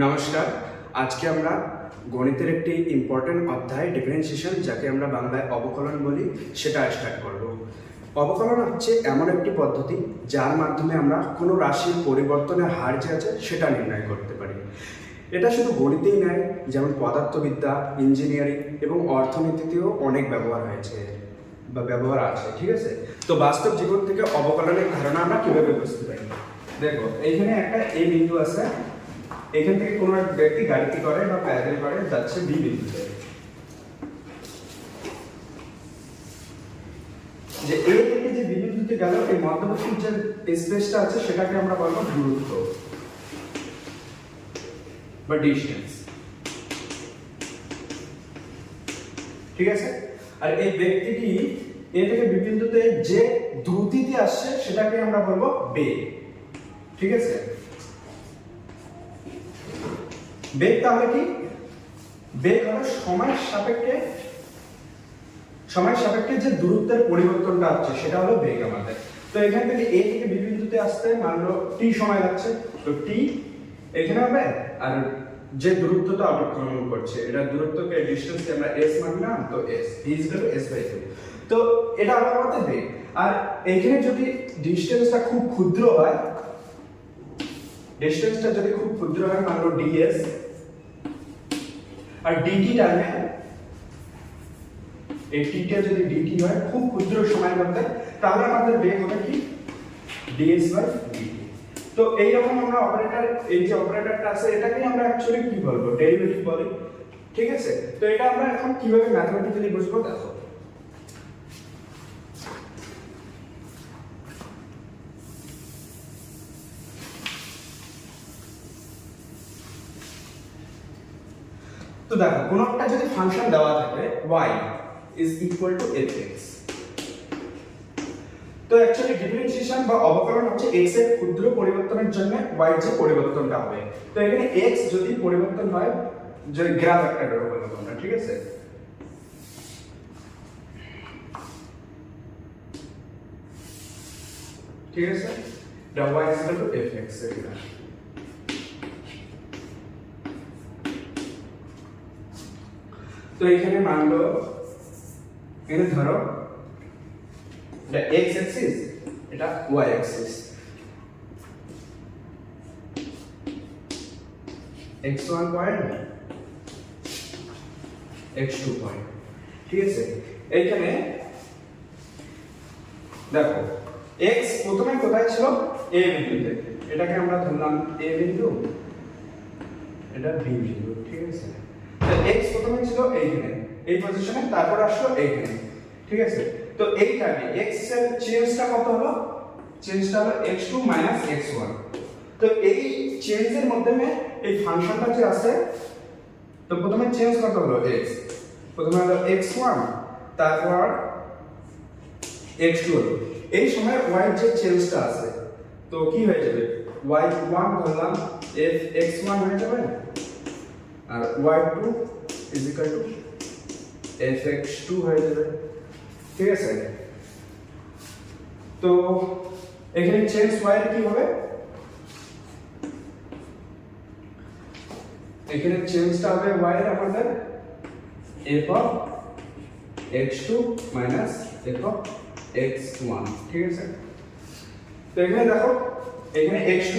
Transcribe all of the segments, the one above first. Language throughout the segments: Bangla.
নমস্কার। আজকে আমরা গণিতের একটি ইম্পর্টেন্ট অধ্যায় ডিফারেন্সিয়েশন, যাকে আমরা বাংলায় অবকলন বলি, সেটা স্টার্ট করব। অবকলন হচ্ছে এমন একটি পদ্ধতি যার মাধ্যমে আমরা কোনো রাশির পরিবর্তনের হার যে আছে সেটা নির্ণয় করতে পারি। এটা শুধু গণিতেই নয়, যেমন পদার্থবিদ্যা, ইঞ্জিনিয়ারিং এবং অর্থনীতিতেও অনেক ব্যবহার হয়েছে বা ব্যবহার আছে। ঠিক আছে, তো বাস্তব জীবন থেকে অবকলনের ধারণা আমরা কিভাবে বুঝতে পারি? দেখো, এইখানে একটা এ বিন্দু আছে। এখান থেকে কোনো এক ব্যক্তি গাড়িতে করে বা প্যাডেল করে যাচ্ছে বি বিন্দুতে। যে এ থেকে যে বি বিন্দুতে গেল, এই মধ্যবর্তী যে স্পেসটা আছে সেটাকে আমরা বলবো দূরত্ব বা ডিসটেন্স। ঠিক আছে, আর এই ব্যক্তিটি এ থেকে বি বিন্দুতে যে দ্রুতিতে আসছে সেটাকে আমরা বলবো বেগ। ঠিক আছে, বেগ তাহলে কি? বেগ হলো সময়ের সাপেক্ষে যে দূরত্বের পরিবর্তনটা হচ্ছে সেটা হলো বেগ আমাদের। তো এখান থেকে এ থেকে বি বিন্দুতে আসতে মানলো টি সময় লাগছে, তো টি এখানে হবে। আর যে দূরত্বটা অতিক্রমণ করছে, এটা দূরত্বকে ডিসটেন্সকে আমরা এস মানলাম, তো এস s/2। তো এটা হলো আমাদের বেগ। আর এখানে যদি ডিসটেন্সটা খুব ক্ষুদ্র হয়, মানলো ds, আর dt টাইমে এই টিটা যদি dt হয় খুব ক্ষুদ্র সময়ের মধ্যে, তাহলে আমাদের বেগ হবে কি? ds/dt। তো এই রকম আমরা অপারেটর, এই যে অপারেটরটা আছে এটাকে আমরা অ্যাকচুয়ালি কি বলবো? ডেরিভেটিভ বলি। ঠিক আছে, তো এটা আমরা এখন কিভাবে ম্যাথমেটিক্যালি বুঝবো দেখো। তো দেখো, কোন একটা যদি ফাংশন দেওয়া থাকে y is equal to fx, তো অ্যাকচুয়ালি ডিফারেন্সিয়েশন বা অবকলন হচ্ছে x এর ক্ষুদ্র পরিবর্তনের জন্য y এর যে পরিবর্তনটা হবে। তো এখানে x যদি পরিবর্তন হয়, যদি গ্রাফ একটা ড্র করব আমরা। ঠিক আছে, এটা y is equal to fx এর গ্রাফ। তো এখানে মানলো, এখানে ধরো এটা x অ্যাক্সিস, এটা y Axis, x1 point, x2 point. ঠিক আছে, এইখানে দেখো x প্রথমে কোথায় ছিল? a বিন্দুতে। এটাকে আমরা ধরলাম a বিন্দু, এটা b বিন্দু। ঠিক আছে, তো x প্রথমে ছিল এইখানে, এই পজিশনে, তারপর আসলো এইখানে। ঠিক আছে, তো এইখানে x এর চেঞ্জটা কত হলো? চেঞ্জটা হলো x2 - x1। তো এই চেঞ্জের মাধ্যমে এই ফাংশনটা যে আছে, তো প্রথমে চেঞ্জ কত হলো? x, প্রথমে হলো x1, তারপর x2 হলো। এই সময় y এর যে চেঞ্জটা আছে, তো কি হয়ে যাবে? y1 ধরলাম x1 হয়ে যাবে, আর y2 = fx2 হয়ে যাবে। ঠিক আছে, তো এখানে চেঞ্জ y এর কি হবে? এখানে চেঞ্জটা হবে y এর আমাদের f(x2 - f(x1)। ঠিক আছে, তো এখানে দেখো, এখানে x2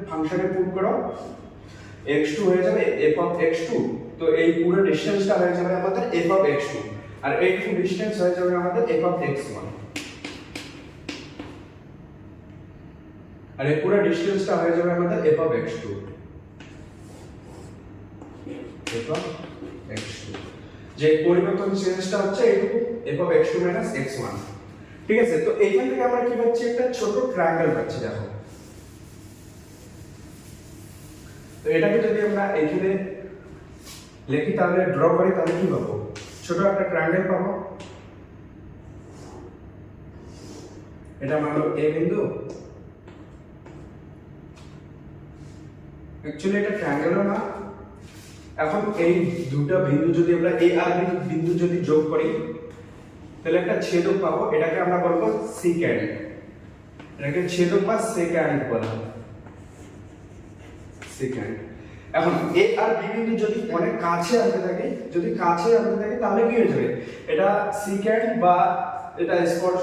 ফাংশনে পুট করো, x2 হয়ে যাবে f(x2), তো এই পুরো ডিসটেন্সটা হয়ে যাবে আমাদের f(x2), আর এইটুকু ডিসটেন্স হয়ে যাবে আমাদের f(x1), আর এই পুরো ডিসটেন্সটা হয়ে যাবে আমাদের f(x2), যে পরিবর্তন চেঞ্জটা হচ্ছে এইটুকু f(x2 - x1). ঠিক আছে, তো এইখান থেকে আমরা কি পাচ্ছি? একটা ছোট ট্রায়াঙ্গেল পাচ্ছি। দেখো, তো এটাকে যদি আমরা এখানে লিখি, তাহলে ড্র করি, তাহলে কি পাবো? ছোট একটা ট্রায়াঙ্গেল পাবো। এটা মানলো a বিন্দু, অ্যাকচুয়ালি এটা ট্রায়াঙ্গেলও না। এখন এই দুটো বিন্দু যদি আমরা a আর b বিন্দু যদি যোগ করি, তাহলে একটা ছেদক পাবো। এটাকে আমরা বলবো সেকেন্ড, এটাকে ছেদক বা সেকেন্ড বলা হয়। সেকেন্ড। এখন এ আর বি বিন্দু যদি অনেক কাছে আনতে থাকে, তাহলে কি হয়ে যাবে, এটা সিক্যান্ট বা এটা স্পর্শ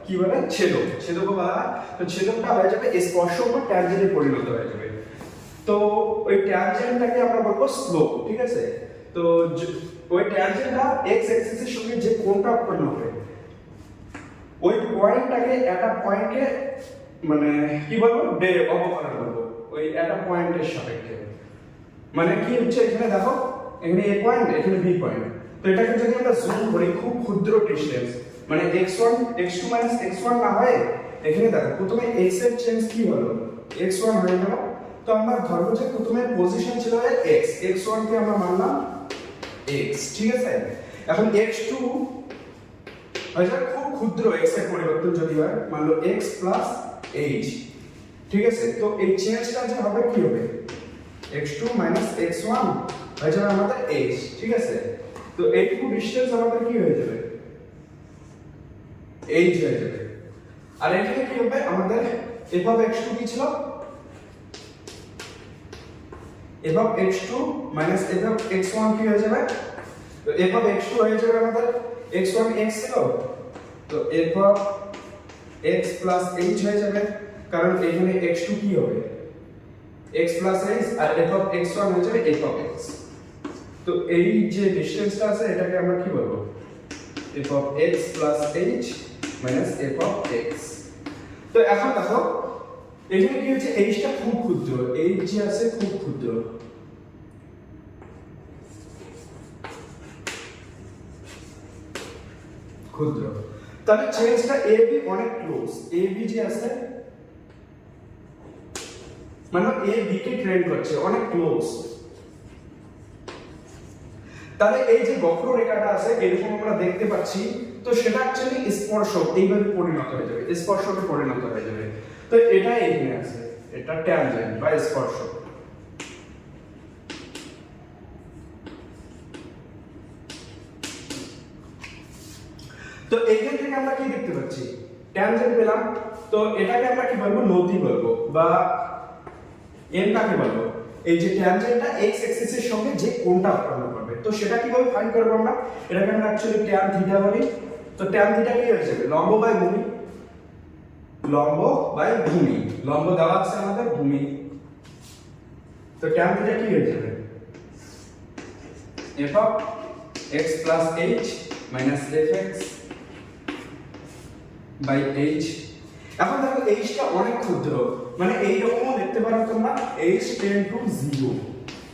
কি বলে ছেদক বলা হয়। তো ছেদকটা হয়ে যাবে স্পর্শক বা ট্যানজেন্টে পরিণত হয়ে যাবে। তো ওই ট্যানজেন্টটাকে আমরা বলবো স্লোপ, ঠিক আছে। তো ওই ট্যানজেন্টটা এক্স অ্যাক্সিসের সঙ্গে যে কোণটা উৎপন্ন হবে, ওই পয়েন্টটাকে একটা পয়েন্টকে মানে কি বলবো অবকলন করবো ওই একটা পয়েন্টের সাপেক্ষে। মানে কি হচ্ছে এখানে দেখো, এখানে এ পয়েন্ট, এখানে বি পয়েন্ট। তো এটাকে যদি আমরা জুম করি, খুব ক্ষুদ্র ডিসটেন্স, মানে x1 x2 x1 না হয়, এখানে দেখো প্রথমে x এর চেঞ্জ কি হলো, x1 হয়ে গেল। তো আমরা ধরবো যে প্রথমে পজিশন ছিল x, x1 কে আমরা মানলাম x, ঠিক আছে। এখন x2 হয়ে যাবে খুব ক্ষুদ্র x এর পরিবর্তন যদি হয়, মানলো x প্লাস h, ঠিক আছে। তো এই চেঞ্জটা যে হবে কি হবে, x2 মাইনাস x1 হয়ে যাবে আমাদের h, ঠিক আছে। তো এইটুকু ডিসটেন্স আমাদের কি হয়ে যাবে, h হয়ে যাবে। আর এখানে কি হবে আমাদের f of x2 কি ছিল, f of x2 minus f of x1 কি হয়ে যাবে, তো f of x2 হয়ে যাবে আমাদের x1 x ছিল, তো f of x plus h হয়ে যাবে, কারণ এখানে x2 কি হবে x plus h, R f of x1 হয়ে যাবে f of x। তো এই যে ডিসটেন্সটা আছে এটাকে আমরা কি বলবো, f of x plus h minus f of x। তো এখন দেখো এখানে কি হচ্ছে, h টা খুব ক্ষুদ্র, h যে আছে খুব ক্ষুদ্র, তাহলে চেঞ্জটা a b অনেক ক্লোজ, a b যে আছে মানে a b কে ট্রেন্ড করছে, অনেক ক্লোজ। তাহলে এই যে বক্ররেখাটা আছে এরকম আমরা দেখতে পাচ্ছি, তো সেটা অ্যাকচুয়ালি স্পর্শক এইভাবে পরিণত হয়ে যাবে, স্পর্শকে পরিণত হয়ে যাবে। তো এটা এখানে আছে, এটা ট্যানজেন্ট বা স্পর্শক। তো এইখান থেকে আমরা কি দেখতে পাচ্ছি, ট্যানজেন্ট পেলাম। তো এটাকে আমরা কি বলবো, নতি বলবো, বা এন কাকে বলবো, এই যে ট্যানজেন্টটা x অ্যাক্সিসের সঙ্গে যে কোণটা উৎপন্ন করবে। তো সেটা কিভাবে ফাইন্ড করব আমরা, এটাকে আমরা অ্যাকচুয়ালি ট্যান থিটা বলি। তো ট্যান থিটা কি হয়ে যাবে, লম্ব বাই ভূমি, লম্ব দেওয়া আছে আমাদের ভূমি। তো ট্যান থিটা কি হয়ে যাবে, f of x plus h minus fx by h। এখন দেখো h টা অনেক ক্ষুদ্র, মানে এই রকমও দেখতে পারো তোমরা, h টেন্ড টু 0,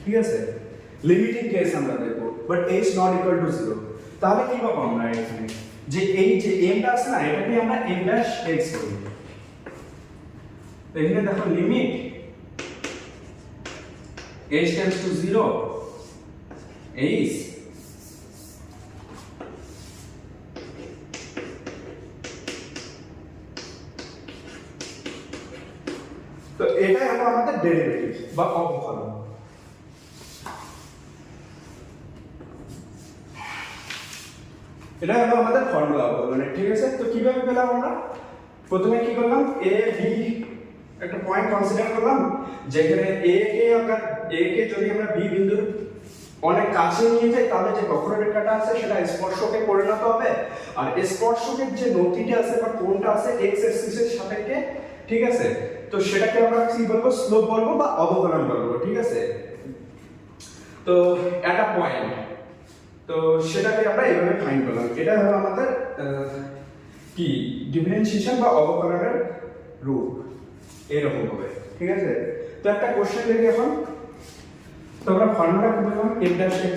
ঠিক আছে। লিমিটিং কেস আমরা দেখব, but h not equal to 0। তাহলে কি পাবো আমরা এখানে, যে এই যে m টা আছে না, এটাকে আমরা m ড্যাশ x বলি। এখানে দেখো limit h tends to 0, h তো এটাই হলো আমাদের ডেরিভেটিভ বা অবকলন। এটা হলো আমাদের ফর্মুলা অবকলনের, ঠিক আছে। তো কিভাবে পেলাম আমরা, প্রথমে কি করলাম, a b একটা পয়েন্ট কনসিডার করলাম, যেখানে a কে যদি আমরা b বিন্দুর অনেক কাছে নিয়ে যাই, তাহলে যে বক্ররেখাটা আছে সেটা স্পর্শকে পরিণত হবে, আর স্পর্শকের যে নতিটা আছে বা কোণটা আছে x অ্যাক্সিসের সাপেক্ষে, ঠিক আছে। তো সেটাকে আমরা কি বলবো, স্লোপ বলবো বা অবকলন বলবো, ঠিক আছে। তো একটা পয়েন্ট, তো সেটাকে আমরা এইভাবে ফাইন্ড করলাম। এটা হলো আমাদের কি ডিফারেন্সিয়েশন বা অবকলনের রূপ, এরকম হবে, ঠিক আছে। তো একটা কোশ্চেন দেখি এখন। তো আমরা ফর্মুলা কি বললাম, f dash x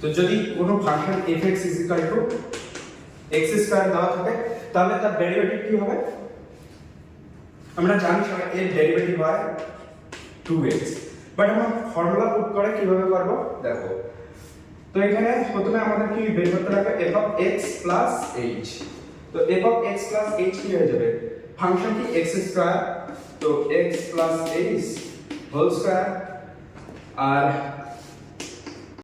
তো যদি কোনো ফাংশন fx x স্কয়ার দেওয়া থাকে, তাহলে তার ডেরিভেটিভ কি হবে, আমরা জানি সবাই এর ডেরিভেটিভ হয় 2x, বাট আমরা ফর্মুলা পুট করে কিভাবে করব দেখো। তো এখানে প্রথমে আমাদের কি বের করতে হবে, f of x plus h। তো f of x plus h কি হয়ে যাবে, ফাংশন কি x স্কয়ার, তো x plus h whole square, আর